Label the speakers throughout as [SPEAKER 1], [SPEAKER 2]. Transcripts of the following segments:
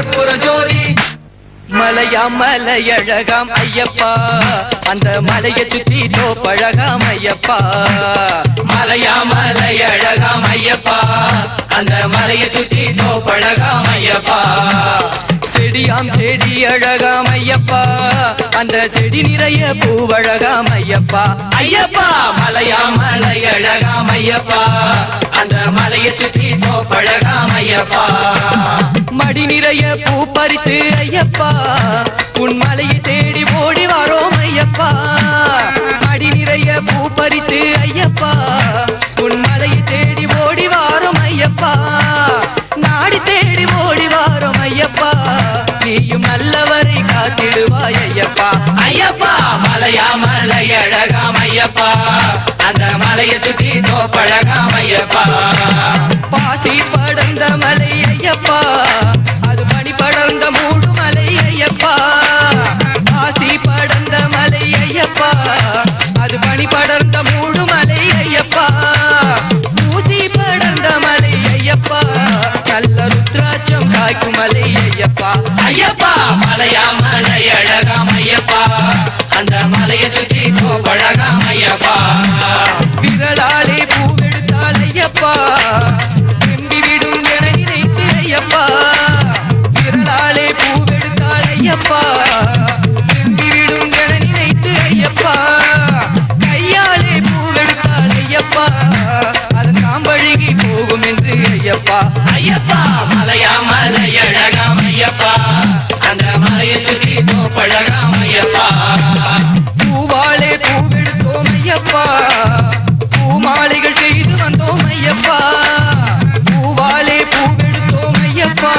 [SPEAKER 1] கற்பூர ஜோதி மலையாம் மலையழகாம் ஐயப்பா அந்த மலையை சுற்றி தோப்பழகாம் ஐயப்பா மலையாம் மலையழகாம் ஐயப்பா அந்த மலையை சுற்றி தோப்பழகாம் ஐயப்பா செடியாம் செடி அழகாம் ஐயப்பா அந்த செடி நிறைய பூவழகாம் ஐயப்பா ஐயப்பா மலையாம் மலையழகாம் ஐயப்பா அந்த மலையை சுற்றி தோப்பழகாம் ஐயப்பா மடி நிறைய பூ பறித்து ஐயப்பா உன் மலையை தேடி ஓடி வாரோம் ஐயப்பா மடி நிறைய பூ பறித்து ஐயப்பா உன் மலையை தேடி ஓடி வாரோம் ஐயப்பா நாடி தேடி ஓடி வாரோம் ஐயப்பா நீயும் நல்லவரை காத்திடுவாய் ஐயப்பா ஐயப்பா மலையா மலையழகாம் ஐயப்பா அந்த மலையை சுற்றி தோப்பழகாம் ஐயப்பா பாசி படர்ந்த மலை ஐயப்பா அது பனி படர்ந்த மூடு மலை ஐயப்பா பாசி படர்ந்த மலை ஐயப்பா அது பனி படர்ந்த மூடு மலை ஐயப்பா ஊசி படர்ந்த மலை ஐயப்பா நல்ல ருத்ராட்சம் காய்க்கும் மலை ஐயப்பா ஐயப்பா மலையா மலையழகாம் ஐயப்பா அந்த மலையை சுற்றி தோப்பழகாம் ஐயப்பா விரலாலே பூவெடுத்தால் ஐயப்பா விடும் என நினைத்து ஐயப்பா விரலாலே பூவெடுத்தால் ஐயப்பா விடும் என நினைத்து ஐயப்பா கையாலே பூவெடுத்தால் ஐயப்பா அதன் காம்பழுகி போகும் என்று ஐயப்பா ஐயப்பா மலையா மலையழகாம் ஐயப்பா அந்த மலையை சுற்றி தோப்பழகாம் ஐயப்பா பூவாலே பூவெடுத்தோம் ஐயப்பா பூமாலைகள் செய்து வந்தோம் ஐயப்பா பூவாலே பூவெடுத்தோம் ஐயப்பா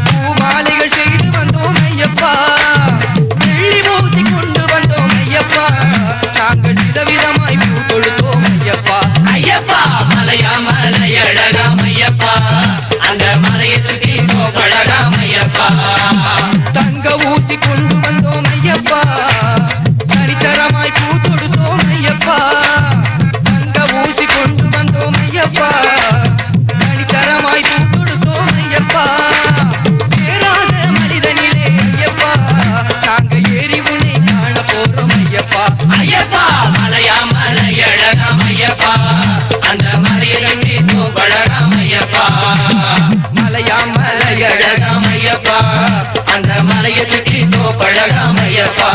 [SPEAKER 1] பூமாலைகள் செய்து வந்தோம் ஐயப்பா வெள்ளி பூசி கொண்டு வந்தோம் ஐயப்பா நாங்கள் விதவிதமாய் பூ தொழுதோம் ஐயப்பா ஐயப்பா மலையா மலையழகாம் ஐயப்பா அந்த மலையை சுற்றி தோப்பழகாம் ஐயப்பா தங்க ஊசி கொண்டு வந்தோம் ஐயப்பா தனிச்சரமாய் பூ தொடுத்தோம் ஐயப்பா தங்க ஊசி கொண்டு வந்தோம் ஐயப்பா தனிச்சரமாய் பூ தொடுத்தோம் ஐயப்பா ஏறாத மனிதனிலே ஐயப்பா நாங்க ஏறி உன்னை காண போறோம் ஐயப்பா ஐயப்பா மலையா மலையழகாம் ஐயப்பா அந்த மலையை சுற்றி தோப்பழகாம் ஐயப்பா மலையா மலையழகாம் ஐயப்பா அந்த மலையை சுற்றி தோப்பழகாம் ஐயப்பா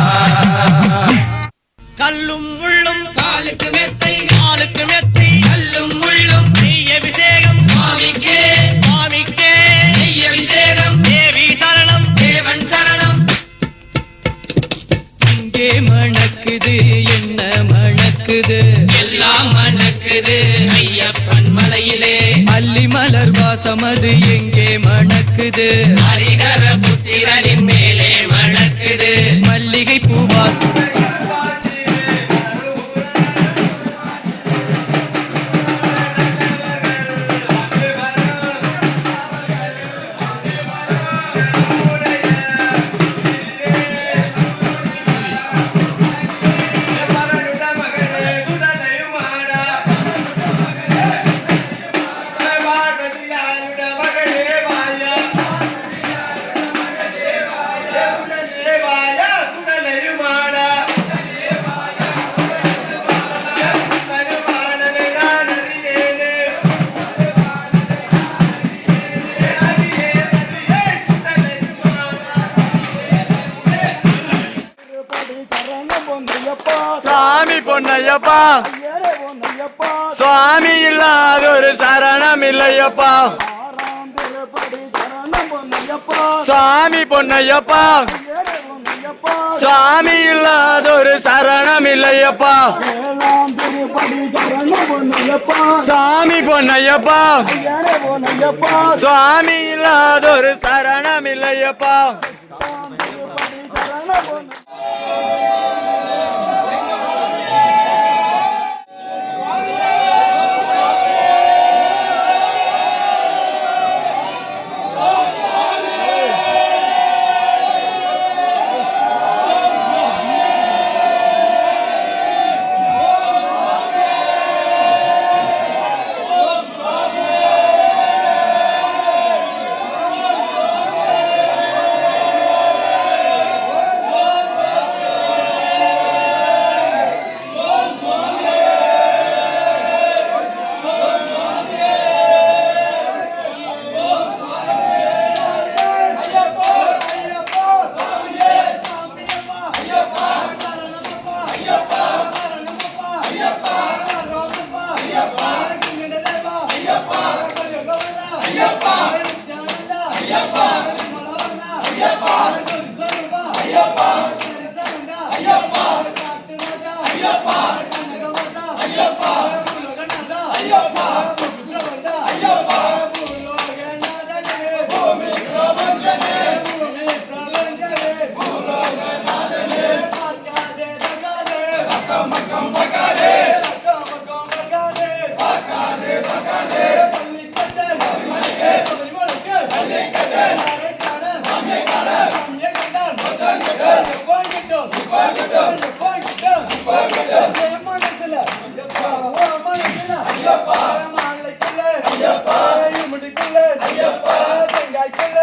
[SPEAKER 2] கல்லும் முள்ளும் காலுக்கு மெத்தை காலுக்கு மெத்தை கல்லும் முள்ளும் நெய் அபிஷேகம் சுவாமிக்கே சுவாமிக்கே நெய் அபிஷேகம் தேவி சரணம் தேவன் சரணம்
[SPEAKER 1] இங்கே மணக்குது என்ன மணக்குது
[SPEAKER 2] எல்லாம் மணக்குது ஐயப்பன் மலையிலே
[SPEAKER 1] அல்லி மலர் வாசம் அது எங்கே மணக்குது
[SPEAKER 2] ஹரிஹர புத்திரனின் மேலே மணக்குது
[SPEAKER 1] மல்லிகை பூவாசம்
[SPEAKER 3] சுவாமி பொன்னையப்பா சுவாமி இல்லாதொரு சரணம் இல்லையப்பா சுவாமி பொன்னையப்பா சுவாமி இல்லாதொரு சரணம் இல்லையப்பா சுவாமி பொன்னையப்பா சுவாமி இல்லாதொரு சரணம் இல்லையப்பா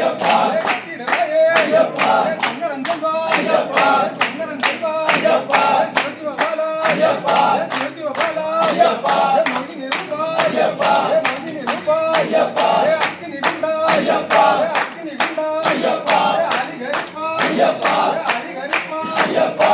[SPEAKER 4] ஐயப்பா கட்டிடவே ஐயப்பா சங்கரன் செல்வா ஐயப்பா சங்கரன் செல்வா ஐயப்பா சிவசிவபாலா ஐயப்பா சிவசிவபாலா ஐயப்பா மோகினி ரூபா ஐயப்பா மோகினி ரூபா ஐயப்பா அக்கினி குண்டா ஐயப்பா அக்கினி குண்டா ஐயப்பா ஹரிஹரிப்பா ஐயப்பா ஹரிஹரிப்பா ஐயப்பா